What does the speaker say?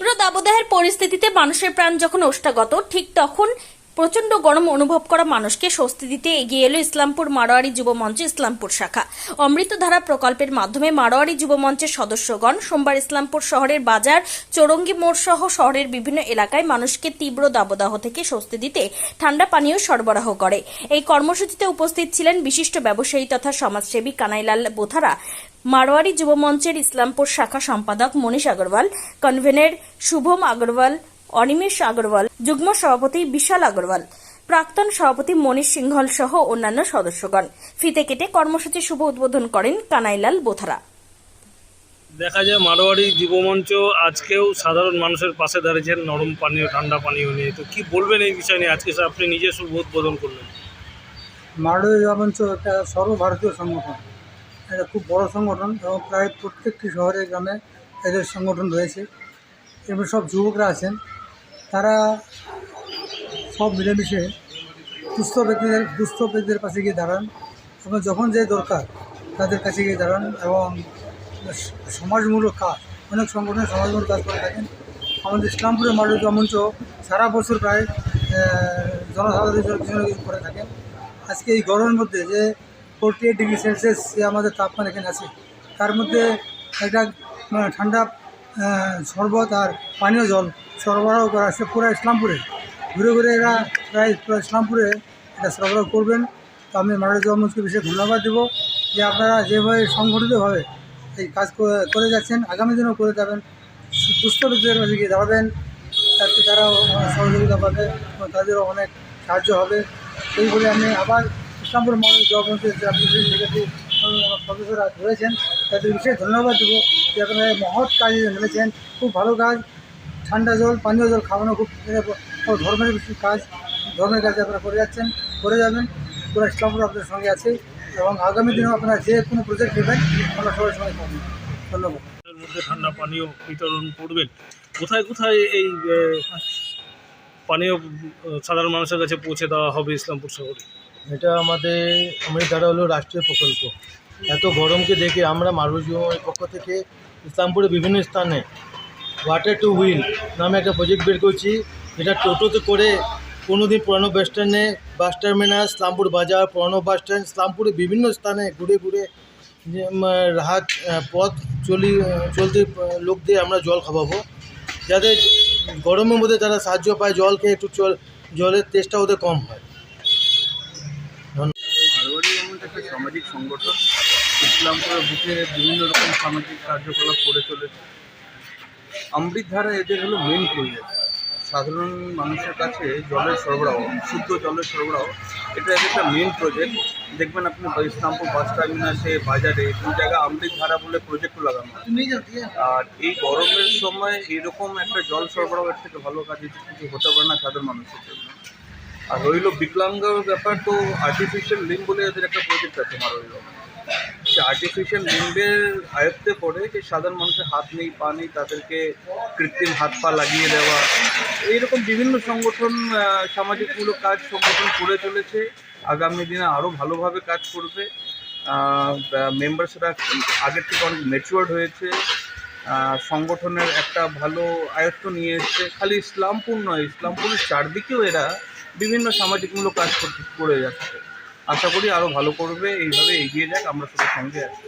তীব্র দাবদাহের পরিস্থিতিতে মানুষের প্রাণ যখন ওষ্ঠাগত, ঠিক তখন প্রচন্ড গরম অনুভব করা মানুষকে স্বস্তি দিতে এগিয়ে এলো ইসলামপুর মারোয়ারি যুব মঞ্চ ইসলামপুর শাখা। অমৃতধারা প্রকল্পের মাধ্যমে মারোয়ারি যুব মঞ্চের সদস্যগণ সোমবার ইসলামপুর শহরের বাজার, চৌরঙ্গি মোড় সহ শহরের বিভিন্ন এলাকায় মানুষকে তীব্র দাবদাহ থেকে স্বস্তি দিতে ঠান্ডা পানীয় সরবরাহ করে। এই কর্মসূচিতে উপস্থিত ছিলেন বিশিষ্ট ব্যবসায়ী তথা সমাজসেবী কানাইলাল বোথারা, মারোয়ারি যুব মঞ্চের ইসলামপুর শাখা সম্পাদক মনীষ আগরওয়াল, কনভেনর শুভম আগরওয়াল, অনিমেষ আগরওয়াল, যুগ্ম সভাপতি বিশাল আগরওয়াল, প্রাক্তন সভাপতি মনীষ সিংহল সহ অন্যান্য সদস্যগণ। ফিতে কেটে কর্মসূচি শুভ উদ্বোধন করেন কানাইলাল বোথারা। দেখা যায় মারোয়ারি যুবমঞ্চ আজকেও সাধারণ মানুষের পাশে দাঁড়িয়েছেন নরম পানীয়, ঠান্ডা পানীয় নিয়ে। তো কি বলবেন এই বিষয় নিয়ে? আজকে আপনি নিজে শুভ উদ্বোধন করলেন। মারোয়ারি যুবমঞ্চ একটা সর্বভারতীয় সংগঠন, এটা খুব বড় সংগঠন এবং প্রায় প্রত্যেকটি শহরে গ্রামে এদের সংগঠন রয়েছে এবং সব যুবকরা আছেন, তারা সব মিলেমিশে দুস্থ ব্যক্তিদের পাশে গিয়ে দাঁড়ান এবং যখন যে দরকার তাদের কাছে গিয়ে দাঁড়ান এবং সমাজমূলক কাজ, অনেক সংগঠনের সমাজমূলক কাজ করে থাকেন। আমাদের ইসলামপুরের মারোয়ারি যুবমঞ্চ সারা বছর প্রায় জনসাধারণের জন্য কিছু না কিছু করে থাকেন। আজকে এই গরমের মধ্যে যে 48 ডিগ্রি সেলসিয়াস যে আমাদের তাপমান এখানে আছে, তার মধ্যে একটা ঠান্ডা শরবত আর পানীয় জল সরবরাহ করা আছে পুরো ইসলামপুরে। ঘুরে ঘুরে এরা প্রায় ইসলামপুরে এটা সরবরাহ করবেন। তো আমি মারোয়ারি যুবমঞ্চকে বিশেষ ধন্যবাদ দেব যে আপনারা যেভাবে সংগঠিতভাবে এই কাজ করে যাচ্ছেন, আগামী দিনেও করে যাবেন। দুস্থ ব্যক্তিদের কাছে গিয়ে দাঁড়াবেন, তাতে তারাও সহযোগিতা পাবে এবং তাদেরও অনেক সাহায্য হবে। এই বলে আমি আবার ইসলামপুর মারোয়ারি যুবমঞ্চের যে সদস্যরা রয়েছেন তাদের বিশেষ ধন্যবাদ দেবো যে আপনারা মহৎ কাজে নেমেছেন। খুব ভালো কাজ, ঠান্ডা জল, পানীয় জল খাওয়ানো খুব ধর্মের কাজ, ধর্মের কাজ আপনারা করে যাচ্ছেন, করে যাবেন। পুরো ইসলামপুর আপনাদের সঙ্গে আছে এবং আগামী দিনেও আপনারা যে কোনো প্রজেক্ট নেবেন আমরা সবার সঙ্গে পাবেন। ধন্যবাদ। এর মধ্যে ঠান্ডা পানীয় বিতরণ করবেন। কোথায় কোথায় এই পানীয় সাধারণ মানুষের কাছে পৌঁছে দেওয়া হবে ইসলামপুর শহরে? এটা আমাদের অমৃতধারা হলো রাষ্ট্রীয় প্রকল্প। এত গরমকে দেখে আমরা মারোয়ারি যুবমঞ্চের পক্ষ থেকে ইসলামপুরে বিভিন্ন স্থানে ওয়াটার টু হুইল নামে একটা প্রজেক্ট বের করছি, যেটা টোটোতে করে কোনো দিন পুরানো বাস স্ট্যান্ডে, বাস টার্মিনাস, ইসলামপুর বাজার, পুরানো বাস স্ট্যান্ড, ইসলামপুরে বিভিন্ন স্থানে ঘুরে ঘুরে যে রাহাত পথ চলতে লোকদের আমরা জল খাওয়াবো, যাতে গরমের মধ্যে তারা সাহায্য পায়, জল খেয়ে একটু জলের তেষ্টা ওদের কম হয়। মারোয়ারি এমন একটা সামাজিক সংগঠন, ইসলামপুরের বুকে বিভিন্ন রকম সামাজিক কার্যকলাপ করে চলেছে। অমৃতধারা এদের হলো মেন প্রজেক্ট। সাধারণ মানুষের কাছে জলের সরবরাহ, শুদ্ধ জলের সরবরাহ, এটা একটা মেন প্রজেক্ট। দেখবেন আপনি ইসলামপুর বাস টার্মিনাসে, বাজারে দু জায়গায় অমৃতধারা বলে প্রজেক্টও লাগানো। আর এই গরমের সময় এরকম একটা জল সরবরাহের থেকে ভালো কাজ কিছু হতে পারে না সাধারণ মানুষের জন্য। আর রইল বিকলাঙ্গর ব্যাপার, তো আর্টিফিশিয়াল লিম্ব বলে এদের একটা প্রজেক্ট আছে মারোয়ারি। সে আর্টিফিশিয়াল লিম্বের আয়ত্তে পড়ে যে সাধারণ মানুষের হাত নেই, পা নেই, তাদেরকে কৃত্রিম হাত পা লাগিয়ে দেওয়া, এইরকম বিভিন্ন সংগঠন সামাজিকমূলক কাজ সংগঠন করে চলেছে। আগামী দিনে আরও ভালোভাবে কাজ করবে। মেম্বার্সরা আগের থেকে অনেক ম্যাচিওর্ড হয়েছে, সংগঠনের একটা ভালো আয়ত্ত নিয়ে এসছে। খালি ইসলামপুর নয়, ইসলামপুরের চারদিকেও এরা বিভিন্ন সামাজিকমূলক কাজ করে যাচ্ছে। আশা করি আরও ভালো করবে, এইভাবে এগিয়ে যাক, আমরা সবার সঙ্গে আছি।